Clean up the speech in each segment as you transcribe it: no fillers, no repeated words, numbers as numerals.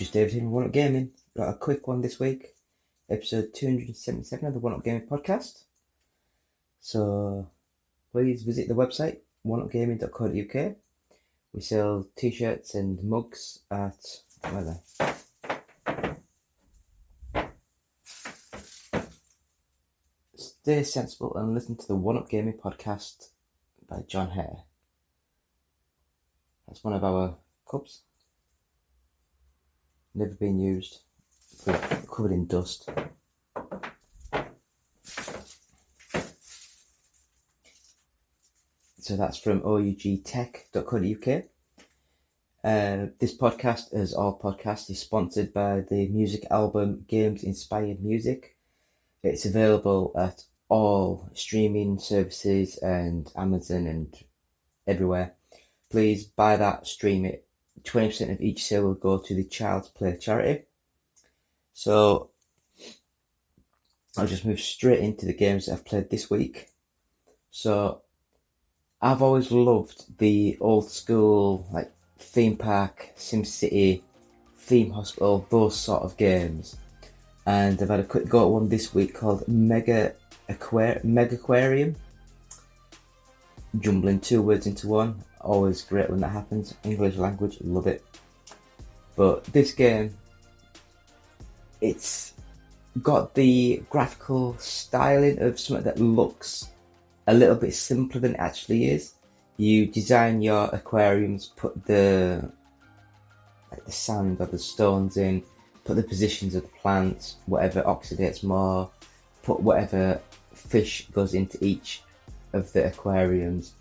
just David here from One Up Gaming. Got a quick one this week, episode 277 of the One Up Gaming podcast. So please visit the website oneupgaming.co.uk. We sell t-shirts and mugs at Stay sensible and listen to the One Up Gaming podcast by John Hare. That's one of our cups. Never been used. Covered in dust. So that's from ougtech.co.uk. This podcast, as all podcasts, is sponsored by the music album Games Inspired Music. It's available at all streaming services and Amazon and everywhere. Please buy that, stream it. 20% of each sale will go to the Child's Play charity. So I'll just move straight into the games that I've played this week. So I've always loved the old school, like theme park, SimCity, theme hospital, those sort of games. And I've had a quick go at one this week called Megaquarium. Jumbling two words into one. Always great when that happens. English language, love it. But this game, it's got the graphical styling of something that looks a little bit simpler than it actually is. You design your aquariums, put the sand or the stones in, put the positions of the plants, whatever oxidates more, put whatever fish goes into each of the aquariums.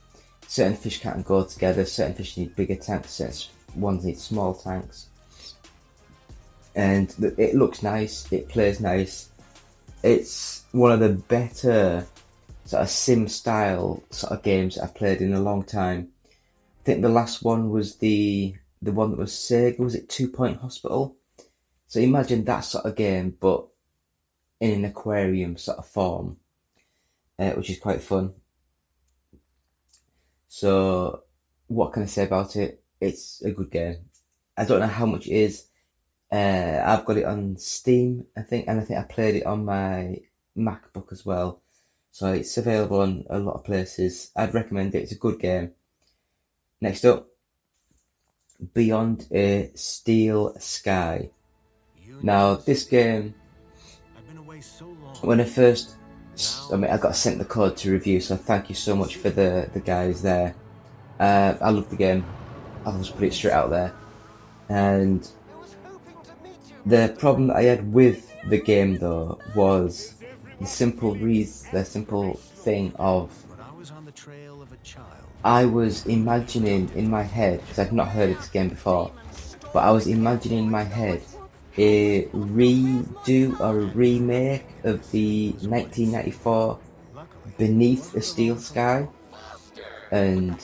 Certain fish can't go together, certain fish need bigger tanks, certain ones need small tanks. And it looks nice, it plays nice. It's one of the better sort of sim style sort of games I've played in a long time. I think the last one was the one that was Sega, was it 2 Point Hospital? So imagine that sort of game, but in an aquarium sort of form, which is quite fun. So what can I say about it? It's a good game. I don't know how much it is. I've got it on Steam, I think, and I think I played it on my MacBook as well. So it's available on a lot of places. I'd recommend it. It's a good game. Next up, Beyond a Steel Sky. Now this game, when I got sent the code to review, so thank you so much for the guys there. I love the game. I'll just put it straight out there. And the problem that I had with the game though was the simple thing of I was imagining in my head, because I've not heard of this game before, but I was imagining in my head a redo or a remake of the 1994 Beneath a Steel Sky, and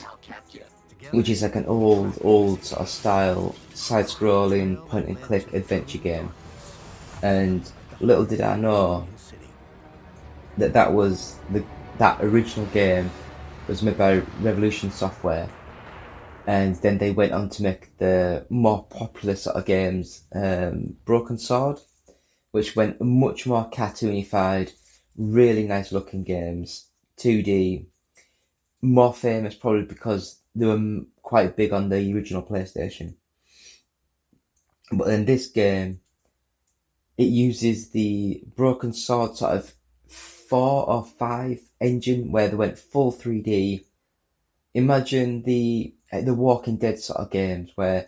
which is like an old sort of style side-scrolling point and click adventure game. And little did I know that was that original game was made by Revolution Software, and then they went on to make the more popular sort of games, Broken Sword, which went much more cartoonified, really nice looking games, 2D, more famous probably because they were quite big on the original PlayStation. But in this game, it uses the Broken Sword sort of 4 or 5 engine where they went full 3D. Imagine the Walking Dead sort of games where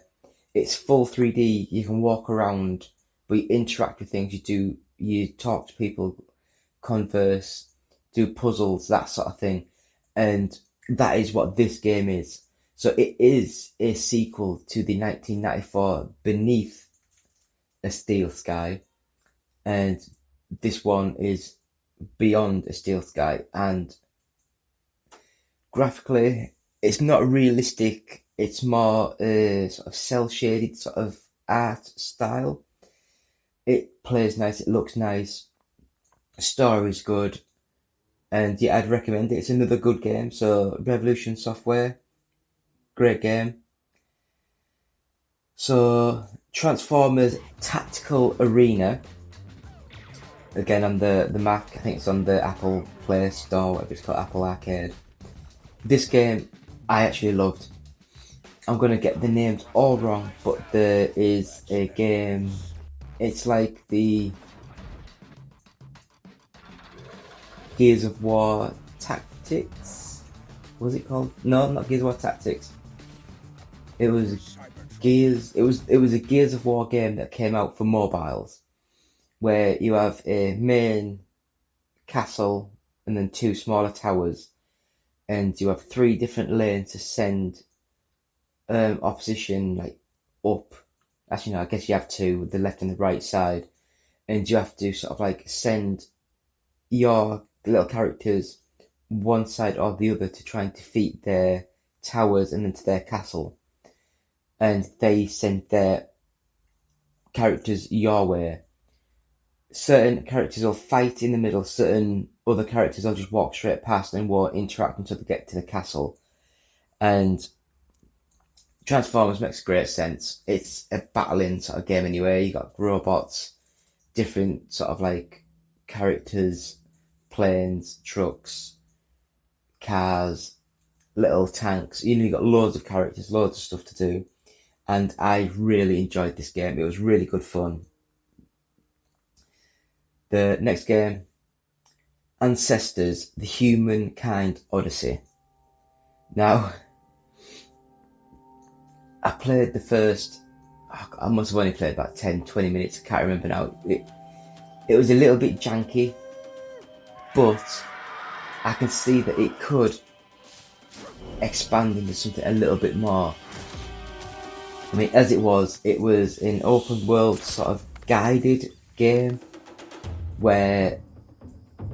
it's full 3D, you can walk around, but you interact with things, you talk to people, converse, do puzzles, that sort of thing. And that is what this game is. So it is a sequel to the 1994 Beneath a Steel Sky, and this one is Beyond a Steel Sky, and graphically it's not realistic, it's more sort of cel-shaded sort of art style. It plays nice, it looks nice, the story's good, and yeah, I'd recommend it. It's another good game. So Revolution Software, great game. So Transformers Tactical Arena, again on the Mac, I think it's on the Apple Play Store, whatever it's called, Apple Arcade. This game I actually loved. I'm gonna get the names all wrong, but there is a game, it's like the Gears of War Tactics, what was it called? No, not Gears of War Tactics. It was a Gears of War game that came out for mobiles, where you have a main castle and then 2 smaller towers, and you have 3 different lanes to send opposition like up. Actually, no, I guess you have 2, the left and the right side, and you have to sort of like send your little characters one side or the other to try and defeat their towers and into their castle, and they send their characters your way. Certain characters will fight in the middle, certain other characters will just walk straight past and won't interact until they get to the castle. And Transformers makes great sense. It's a battling sort of game anyway. You got robots, different sort of like characters, planes, trucks, cars, little tanks. You got loads of characters, loads of stuff to do. And I really enjoyed this game. It was really good fun. The next game, Ancestors, the Humankind Odyssey. Now, I played the first, I must have only played about 10-20 minutes, I can't remember now. It was a little bit janky, but I can see that it could expand into something a little bit more. I mean, as it was an open world sort of guided game where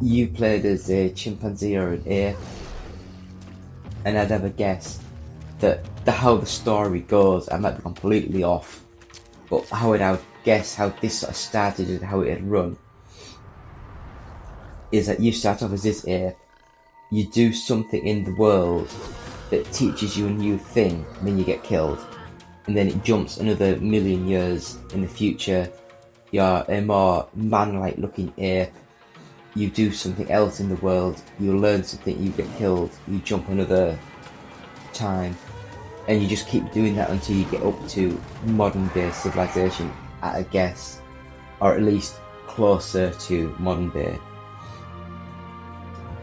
you played as a chimpanzee or an ape, and I'd never guessed that how the story goes, I might be completely off, but how I would guess how this sort of started and how it had run, is that you start off as this ape, you do something in the world that teaches you a new thing, and then you get killed. And then it jumps another million years in the future, you're a more man-like looking ape, you do something else in the world, you learn something, you get killed, you jump another time, and you just keep doing that until you get up to modern day civilization, at a guess, or at least closer to modern day.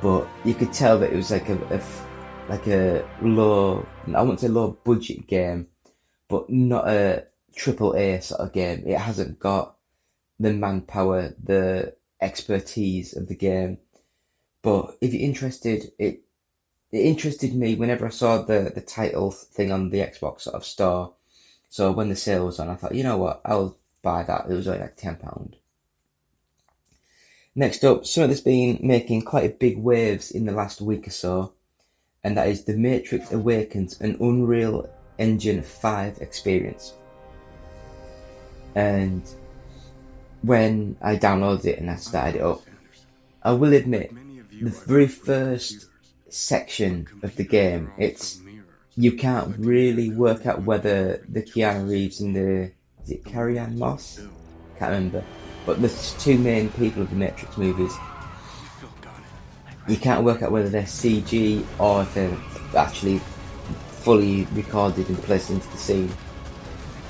But you could tell that it was like a low, I wouldn't say low budget game, but not a AAA sort of game. It hasn't got the manpower, the expertise of the game. But if you're interested, it interested me whenever I saw the title thing on the Xbox sort of store. So when the sale was on, I thought, you know what, I'll buy that. It was only like £10. Next up, something that's been making quite big waves in the last week or so, and that is the Matrix Awakens, an Unreal Engine 5 experience. And when I downloaded it and I started it up, I will admit, the very first section of the game, you can't really work out whether the Keanu Reeves and is it Carrie-Anne Moss? Can't remember. But the 2 main people of the Matrix movies, you can't work out whether they're CG or if they're actually fully recorded and placed into the scene.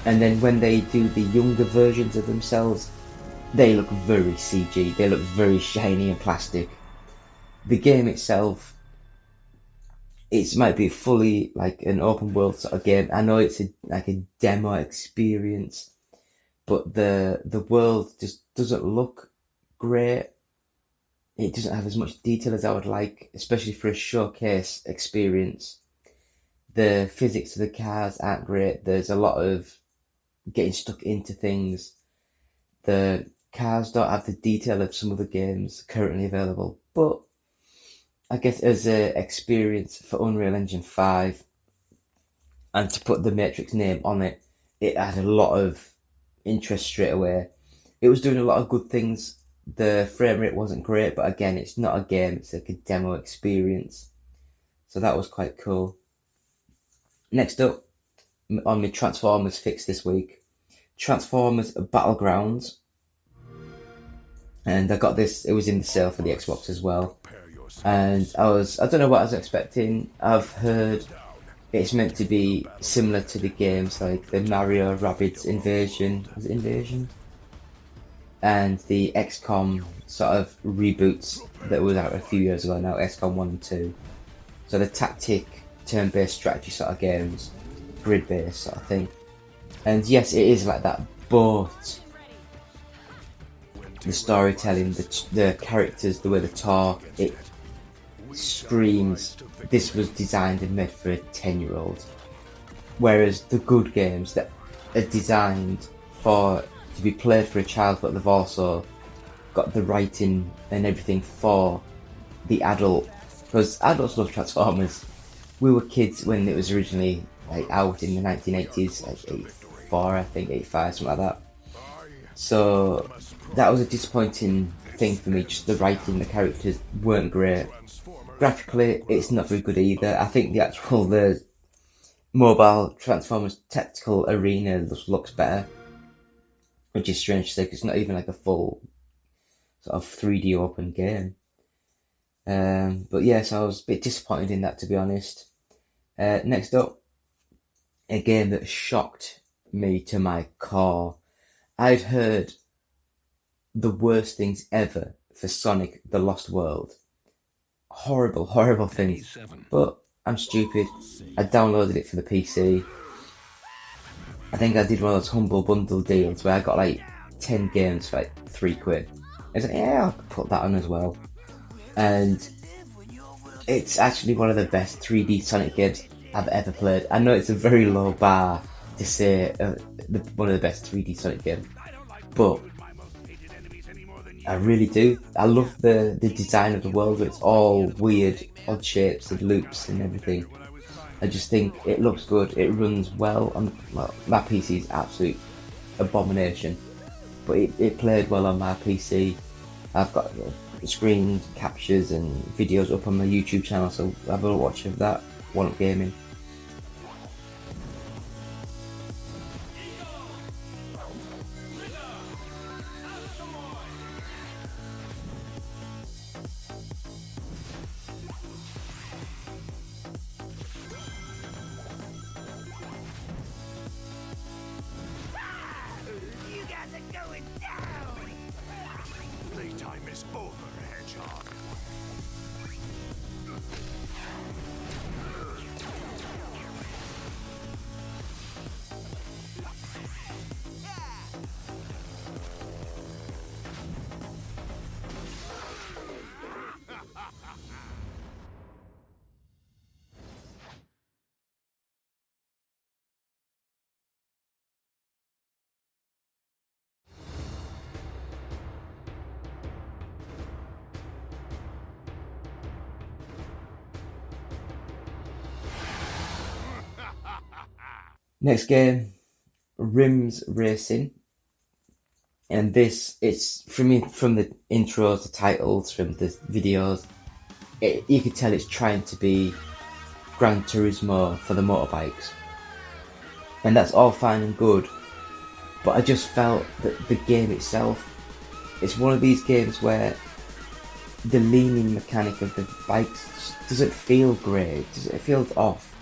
And then when they do the younger versions of themselves, they look very CG, they look very shiny and plastic. The game itself, it might be fully like an open world sort of game. I know it's like a demo experience, but the world just doesn't look great. It doesn't have as much detail as I would like, especially for a showcase experience. The physics of the cars aren't great. There's a lot of getting stuck into things. The cars don't have the detail of some of the games currently available, but I guess as an experience for Unreal Engine 5, and to put the Matrix name on it, it had a lot of interest straight away. It was doing a lot of good things. The frame rate wasn't great, but again, it's not a game, it's like a demo experience. So that was quite cool. Next up, on my Transformers fix this week. Transformers Battlegrounds. And I got this, it was in the sale for the Xbox as well. And I don't know what I was expecting. I've heard it's meant to be similar to the games like the Mario Rabbids Invasion, was it Invasion? And the XCOM sort of reboots that was out a few years ago now, XCOM 1 and 2. So the tactic, turn-based strategy sort of games, grid-based sort of thing. And yes, it is like that, but the storytelling, the characters, the way they talk, it screams this was designed and made for a 10-year-old. Whereas the good games that are designed to be played for a child, but they've also got the writing and everything for the adult. Because adults love Transformers. We were kids when it was originally out in the 1980s, like 84, I think, 85, something like that. So that was a disappointing thing for me. Just the writing, the characters weren't great. Graphically, it's not very good either. I think the mobile Transformers Tactical Arena looks better, which is strange to say because it's not even like a full sort of 3D open game. But yes, I was a bit disappointed in that, to be honest. Next up, a game that shocked me to my core. I'd heard the worst things ever for Sonic the Lost World. Horrible, horrible things. But I'm stupid. I downloaded it for the PC. I think I did one of those Humble Bundle deals where I got like 10 games for like £3. I was like, yeah, I'll put that on as well. And it's actually one of the best 3D Sonic games I've ever played. I know it's a very low bar to say one of the best 3D Sonic games, but I really do. I love the design of the world, where it's all weird, odd shapes and loops and everything. I just think it looks good, it runs well, my PC is absolute abomination, but it played well on my PC. I've got screen captures and videos up on my YouTube channel, so have a watch of that while I'm gaming. Next game, Rims Racing, and it's from the intros, the titles, from the videos, you could tell it's trying to be Gran Turismo for the motorbikes, and that's all fine and good, but I just felt that the game itself, it's one of these games where the leaning mechanic of the bikes just doesn't feel great, it feels off.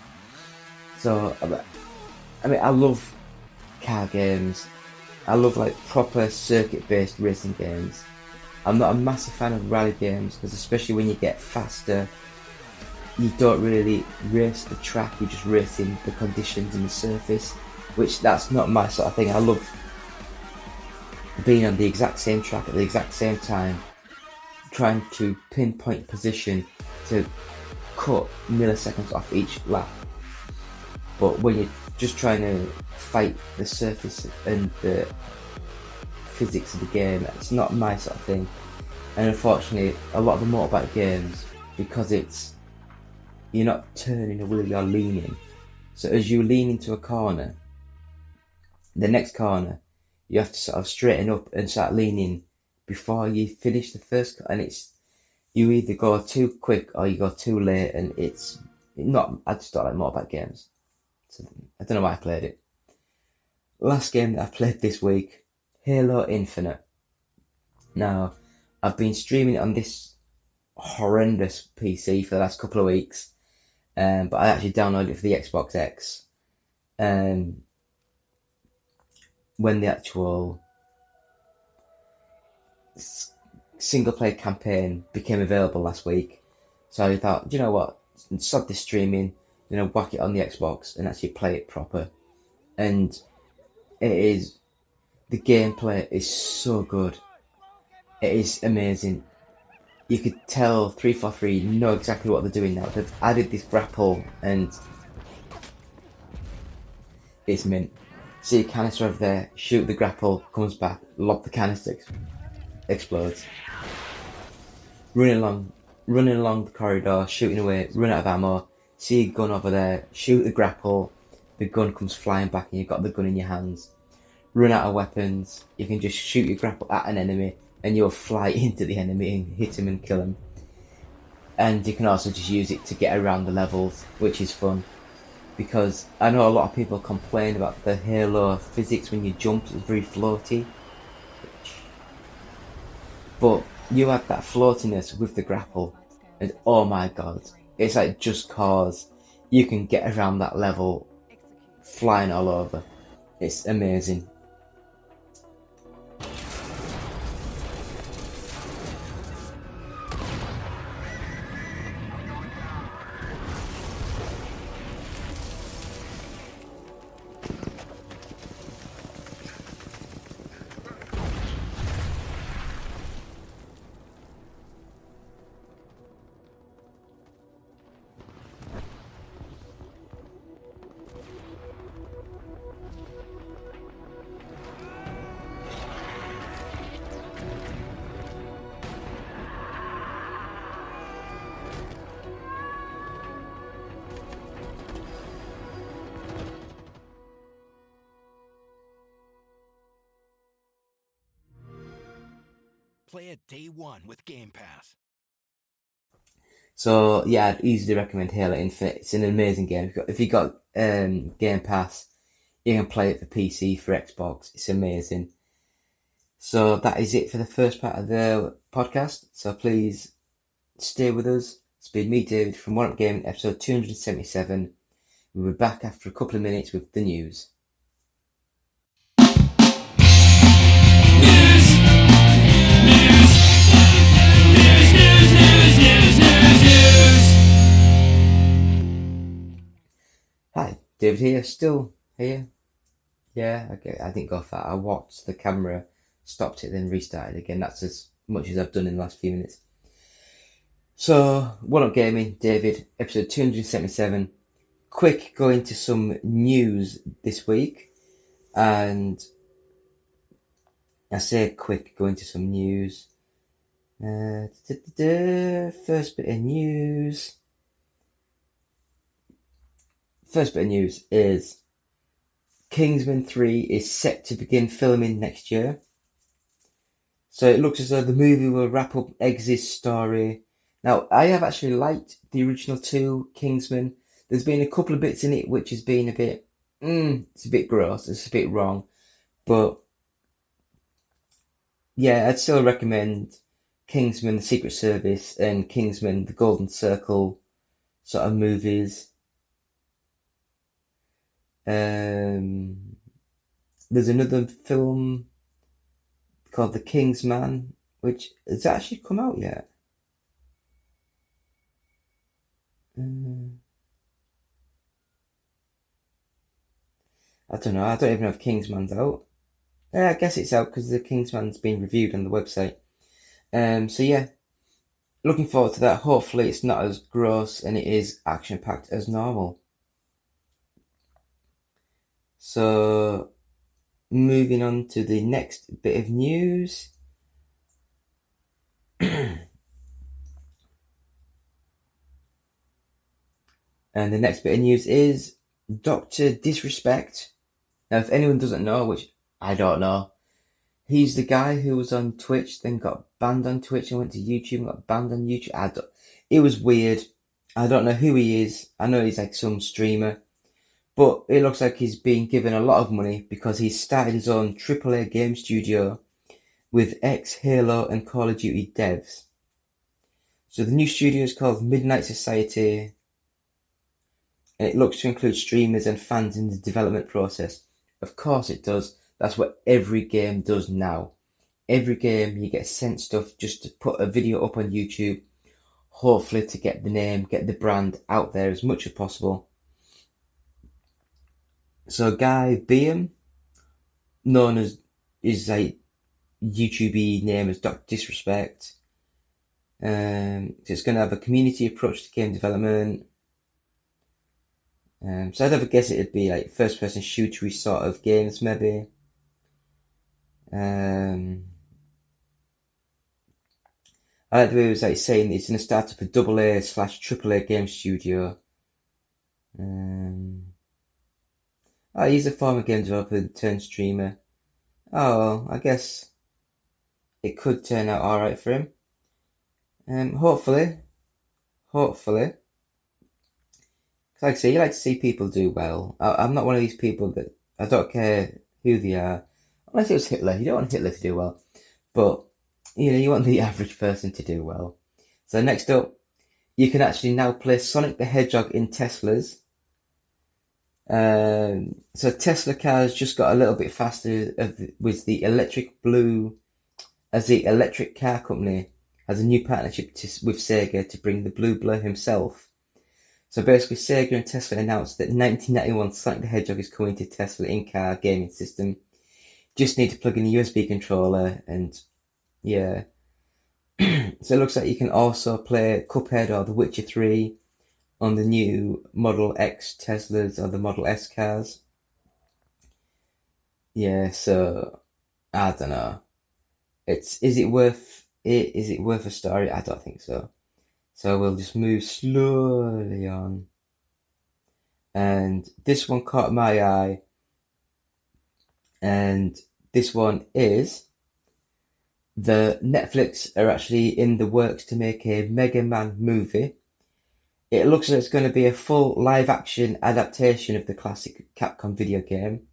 So I mean, I love car games. I love like proper circuit-based racing games. I'm not a massive fan of rally games because, especially when you get faster, you don't really race the track. You're just racing the conditions and the surface, which that's not my sort of thing. I love being on the exact same track at the exact same time, trying to pinpoint position to cut milliseconds off each lap. But when you're just trying to fight the surface and the physics of the game, it's not my sort of thing. And unfortunately, a lot of the motorbike games, because you're not turning a wheel, you're leaning. So as you lean into a corner, the next corner, you have to sort of straighten up and start leaning before you finish the first, and you either go too quick or you go too late, and it's not. I just don't like motorbike games. So I don't know why I played it. Last game that I played this week, Halo Infinite. Now, I've been streaming it on this horrendous PC for the last couple of weeks, but I actually downloaded it for the Xbox X when the actual single player campaign became available last week. So I thought, you know what, stop this streaming, whack it on the Xbox and actually play it proper. And the gameplay is so good. It is amazing. You could tell 343 know exactly what they're doing now. They've added this grapple and it's mint. See a canister over there, shoot the grapple, comes back, lob the canister, explodes. Running along the corridor, shooting away, run out of ammo, see a gun over there, shoot the grapple, the gun comes flying back and you've got the gun in your hands. Run out of weapons, you can just shoot your grapple at an enemy and you'll fly into the enemy and hit him and kill him. And you can also just use it to get around the levels, which is fun. Because I know a lot of people complain about the Halo physics when you jump, it's very floaty. But you add that floatiness with the grapple, and oh my god, it's like Just Cause. You can get around that level flying all over. It's amazing. Play it day one with Game Pass. So yeah, I'd easily recommend Halo Infinite. It's an amazing game. If you got Game Pass, you can play it for PC, for Xbox. It's amazing. So that is it for the first part of the podcast. So please stay with us. It's been me, David, from One Up Gaming, episode 277. We'll be back after a couple of minutes with the news. Hi, David here, still here. Yeah, okay, I didn't go far. I watched the camera, stopped it, then restarted again. That's as much as I've done in the last few minutes. So, One Up Gaming, David, episode 277. Quick, go into some news this week. And I say quick, go into some news. First bit of news. First bit of news is Kingsman 3 is set to begin filming next year. So it looks as though the movie will wrap up Eggs's story. Now, I have actually liked the original 2 Kingsman. There's been a couple of bits in it which has been a bit, it's a bit gross, it's a bit wrong. But yeah, I'd still recommend Kingsman, The Secret Service, and Kingsman, The Golden Circle sort of movies. There's another film called The King's Man, which has actually come out yet. I don't know. I don't even know if Kingsman's out. I guess it's out because the Kingsman's been reviewed on the website. So yeah, looking forward to that. Hopefully it's not as gross and it is action-packed as normal. So, moving on to the next bit of news. And the next bit of news is Dr. Disrespect. Now, if anyone doesn't know, which I don't know, he's the guy who was on Twitch, then got banned on Twitch and went to YouTube and got banned on YouTube. It was weird. I don't know who he is. I know he's like some streamer. But it looks like he's being given a lot of money because he's started his own AAA game studio with ex-Halo and Call of Duty devs. So the new studio is called Midnight Society, and it looks to include streamers and fans in the development process. Of course it does. That's what every game does now. Every game you get sent stuff just to put a video up on YouTube, hopefully to get the name, get the brand out there as much as possible. So Guy Beam, known as his like YouTube name as Dr. Disrespect. So it's going to have a community approach to game development. So I'd have a guess it'd be like first-person shootery sort of games, maybe. I like the way it was like saying it's going to start up a AA/AAA game studio. He's a former game developer turned streamer. Oh, I guess it could turn out alright for him. Hopefully. Like I say, you like to see people do well. I'm not one of these people that I don't care who they are. Unless it was Hitler. You don't want Hitler to do well. But, you want the average person to do well. So next up, you can actually now play Sonic the Hedgehog in Teslas. So Tesla cars just got a little bit faster with the Electric Blue, as the electric car company has a new partnership with Sega to bring the Blue Blur himself. So basically Sega and Tesla announced that 1991 Sonic the Hedgehog is coming to Tesla in-car gaming system. Just need to plug in a USB controller and yeah. So it looks like you can also play Cuphead or The Witcher 3 on the new Model X Teslas or the Model S cars. Yeah, so I don't know. Is it worth it? Is it worth a story? I don't think so. So we'll just move slowly on. And this one caught my eye. And this one is the Netflix are actually in the works to make a Mega Man movie. It looks like it's going to be a full live-action adaptation of the classic Capcom video game.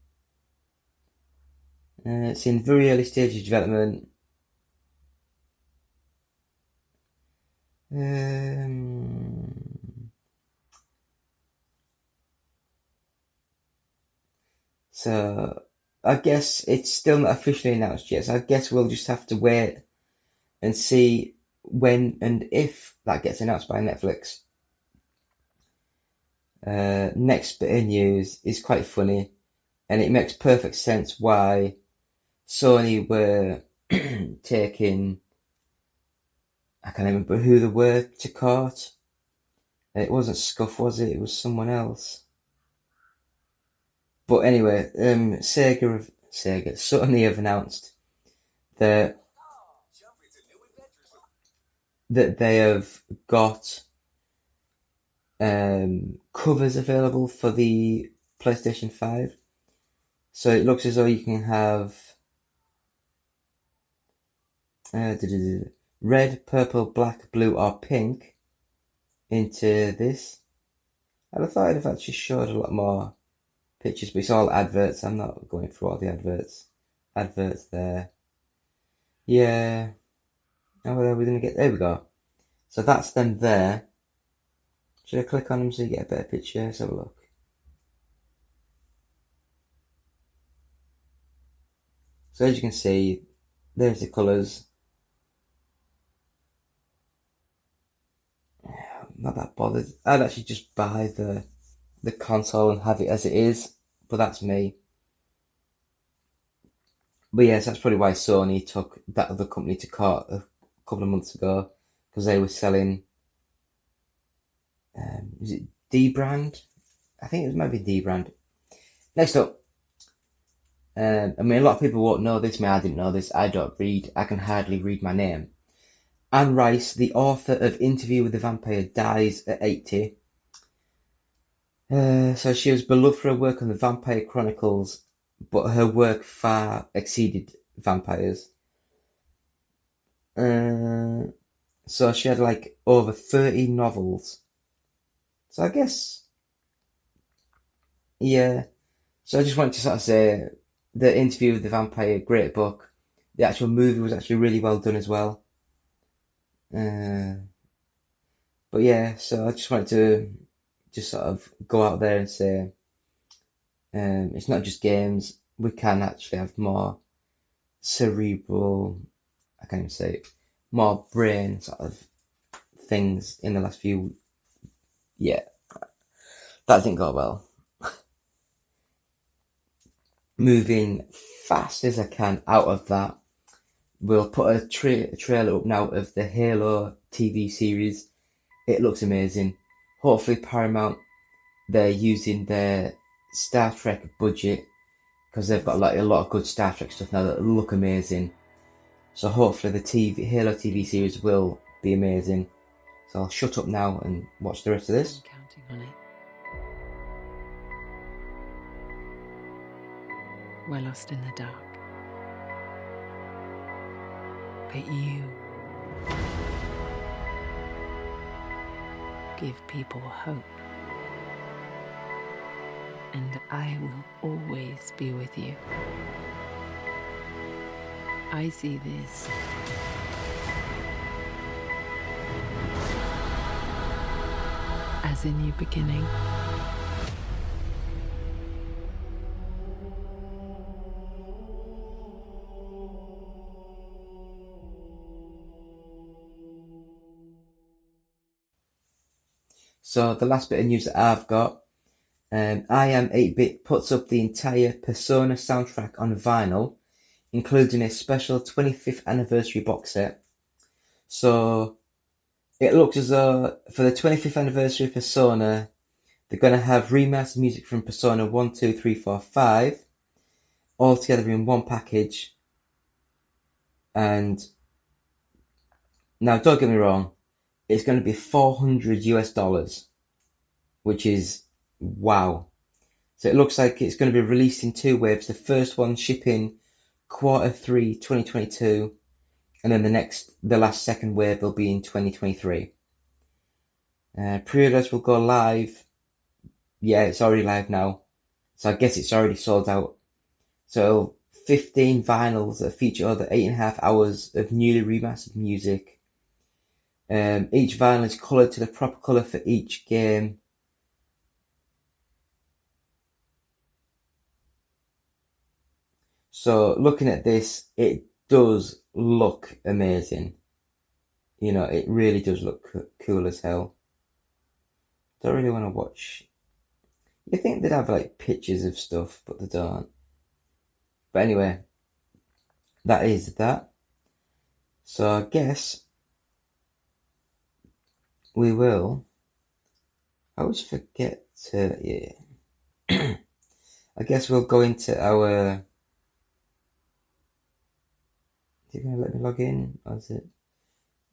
It's in very early stages of development. So I guess it's still not officially announced yet. So I guess we'll just have to wait and see when and if that gets announced by Netflix. Next bit of news is quite funny, and it makes perfect sense why Sony were taking, I can't remember who they were, to court. It wasn't Scuff, was it? It was someone else. But anyway, Sony have announced that they have got covers available for the PlayStation 5. So it looks as though you can have red, purple, black, blue, or pink into this. I thought I'd have actually showed a lot more pictures, but it's all adverts. I'm not going through all the adverts. Adverts there. Yeah. Oh, well, we're gonna get, there we go. So that's them there. Should I click on them so you get a better picture? Let's have a look. So as you can see, there's the colours. Not that bothered. I'd actually just buy the console and have it as it is, but that's me. But yes, that's probably why Sony took that other company to court a couple of months ago, because they were selling, is it D-brand? I think it was maybe D-brand. Next up, I mean, a lot of people won't know this. I didn't know this. I don't read. I can hardly read my name. Anne Rice, the author of Interview with the Vampire, dies at 80. So she was beloved for her work on the Vampire Chronicles, but her work far exceeded vampires. So she had like over 30 novels. So I guess Yeah. So I just wanted to sort of say the interview with the vampire, great book. The actual movie was actually really well done as well. Uh, but yeah, so I just wanted to just sort of go out there and say it's not just games. We can actually have more cerebral, I can't even say it, more brain sort of things in the last few. Yeah, that didn't go well. Moving fast as I can out of that, we'll put a trailer up now of the Halo TV series. It looks amazing. Hopefully Paramount, they're using their Star Trek budget because they've got like a lot of good Star Trek stuff now that look amazing. So hopefully the Halo TV series will be amazing. So I'll shut up now and watch the rest of this. I'm counting on it. We're lost in the dark. But you give people hope. And I will always be with you. I see this as a new beginning. So the last bit of news that I've got, I Am 8-Bit puts up the entire Persona soundtrack on vinyl, including a special 25th anniversary box set. So it looks as though for the 25th anniversary of Persona, they're going to have remastered music from Persona 1, 2, 3, 4, 5, all together in one package. And now, don't get me wrong, it's going to be $400 US, which is wow. So it looks like it's going to be released in two waves. The first one shipping Q3 2022, and then the last second wave will be in 2023. Pre-orders will go live. Yeah, it's already live now. So I guess it's already sold out. So 15 vinyls that feature over 8.5 hours of newly remastered music. Each vinyl is coloured to the proper colour for each game. So looking at this, it does look amazing. You know, it really does look cool as hell. Don't really want to watch. You think they'd have like pictures of stuff, but they don't. But anyway, that is that. So I guess we will. I always forget to, yeah. I guess we'll go into our. Is it going to let me log in? Or is it?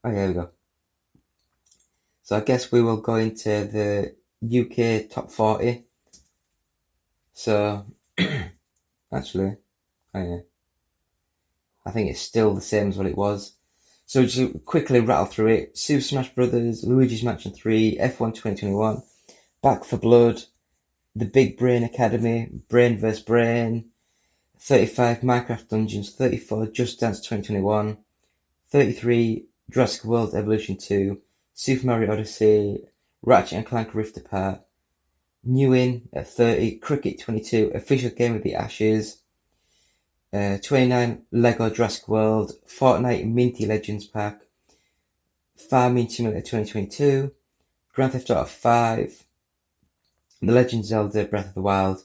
Oh, yeah, there we go. So I guess we will go into the UK top 40. So, actually, oh yeah, I think it's still the same as what it was. So just quickly rattle through it. Super Smash Brothers, Luigi's Mansion 3, F1 2021, Back for Blood, The Big Brain Academy, Brain vs. Brain, 35 Minecraft Dungeons, 34 Just Dance 2021, 33 Jurassic World Evolution 2, Super Mario Odyssey, Ratchet and Clank Rift Apart, New In at 30, Cricket 22, Official Game of the Ashes, 29 Lego Jurassic World, Fortnite Minty Legends Pack, Farming Simulator 2022, Grand Theft Auto 5, The Legend of Zelda Breath of the Wild,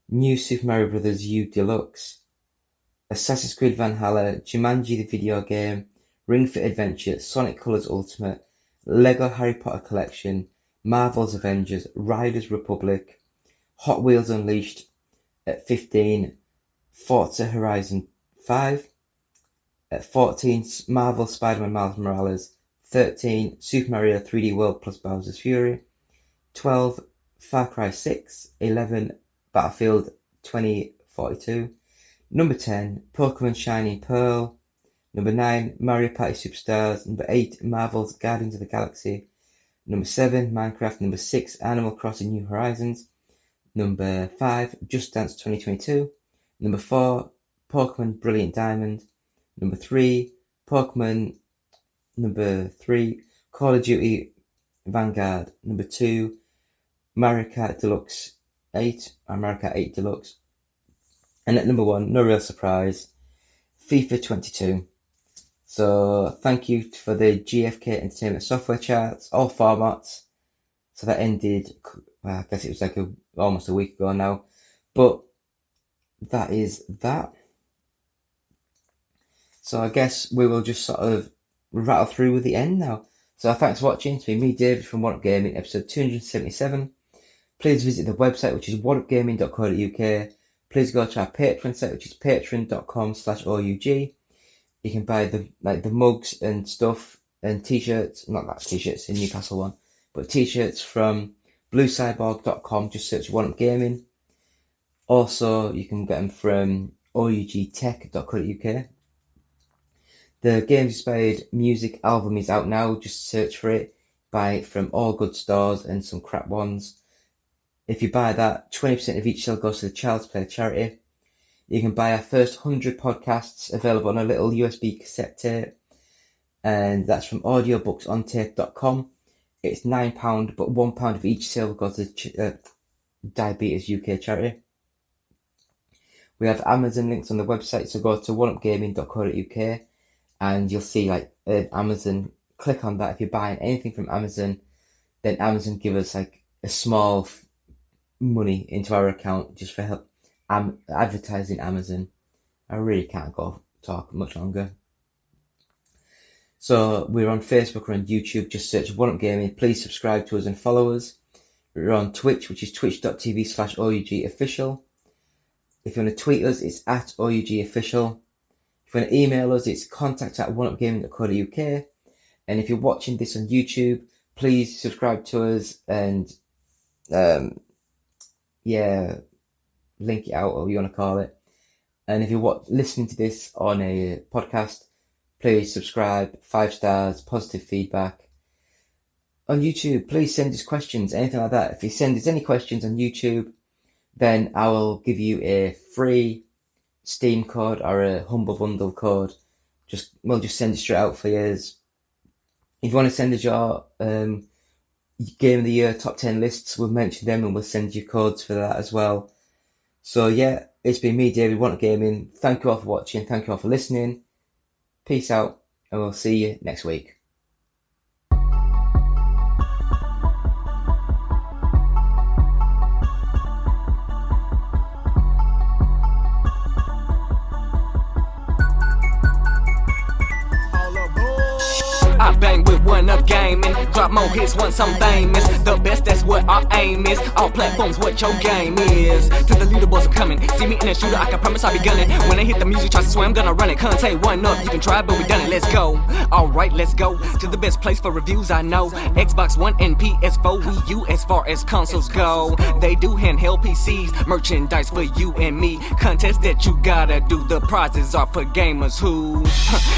New Super Mario Bros. U Deluxe, Assassin's Creed Valhalla, Jumanji the video game, Ring Fit Adventure, Sonic Colors Ultimate, Lego Harry Potter Collection, Marvel's Avengers, Riders Republic, Hot Wheels Unleashed at 15, Forza Horizon 5, at 14, Marvel Spider-Man Miles Morales, 13, Super Mario 3D World plus Bowser's Fury, 12, Far Cry 6, 11, Battlefield 2042, number 10, Pokemon Shining Pearl, number 9, Mario Party Superstars, number 8, Marvel's Guardians of the Galaxy, number 7, Minecraft, number 6, Animal Crossing New Horizons, Number 5, Just Dance 2022. Number 4, Pokemon Brilliant Diamond. Number 3, Pokemon. Number 3, Call of Duty Vanguard. Number 2, Mario Kart Deluxe 8, or Mario Kart 8 Deluxe. And at number 1, no real surprise, FIFA 22. So thank you for the GFK Entertainment Software charts, all formats. So that ended, well, I guess it was like almost a week ago now. But that is that. So I guess we will just sort of rattle through with the end now. So thanks for watching. It's been me, David, from One Up Gaming, episode 277. Please visit the website, which is oneupgaming.co.uk. Please go to our Patreon site, which is patreon.com/OUG. You can buy the mugs and stuff and t-shirts, not that t-shirts in Newcastle one, but t-shirts from bluecyborg.com. Just search One Up Gaming. Also, you can get them from ougtech.co.uk. The Games Inspired Music album is out now. Just search for it. Buy it from all good stores and some crap ones. If you buy that, 20% of each sale goes to the Child's Play charity. You can buy our first 100 podcasts, available on a little USB cassette tape. And that's from audiobooksontape.com. It's £9, but £1 of each sale will go to the Diabetes UK charity. We have Amazon links on the website, so go to oneupgaming.co.uk and you'll see Amazon. Click on that. If you're buying anything from Amazon, then Amazon give us a small money into our account just for help advertising Amazon. I really can't talk much longer. So we're on Facebook, we're on YouTube. Just search One Up Gaming. Please subscribe to us and follow us. We're on Twitch, which is twitch.tv/OUGofficial. If you want to tweet us, it's @OUGofficial. If you want to email us, it's contact@oneupgaming.co.uk. And if you're watching this on YouTube, please subscribe to us and link it out, or what you want to call it. And if you're listening to this on a podcast, please subscribe, 5 stars, positive feedback. On YouTube, please send us questions, anything like that. If you send us any questions on YouTube, then I will give you a free Steam code or a Humble Bundle code. We'll just send it straight out for you. If you want to send us your Game of the Year top 10 lists, we'll mention them and we'll send you codes for that as well. So yeah, it's been me, David, One Up Gaming. Thank you all for watching. Thank you all for listening. Peace out, and we'll see you next week. I bang with One Up Gaming, drop more hits once I'm famous. The best, that's what our aim is. All platforms, what your game is. To the leaderboards, I'm coming. See me in a shooter, I can promise I'll be gunning. When I hit the music, try to swear I'm gonna run it. Can't take One Up, you can try, but we done it. Let's go. Alright, let's go to the best place for reviews I know. Xbox One and PS4, Wii U as far as consoles go. They do handheld PCs, merchandise for you and me. Contests that you gotta do, the prizes are for gamers who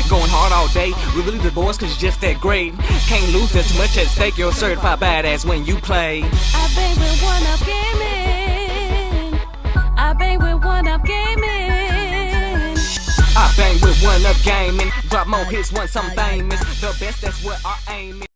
going hard all day. We really the boys cause you're just that great. Can't lose, there's too much at stake. You're a certified badass when you play. I bang with One Up Gaming. I bang with One Up Gaming. I bang with One Up Gaming, drop more hits once I'm famous. The best, that's what our aim is.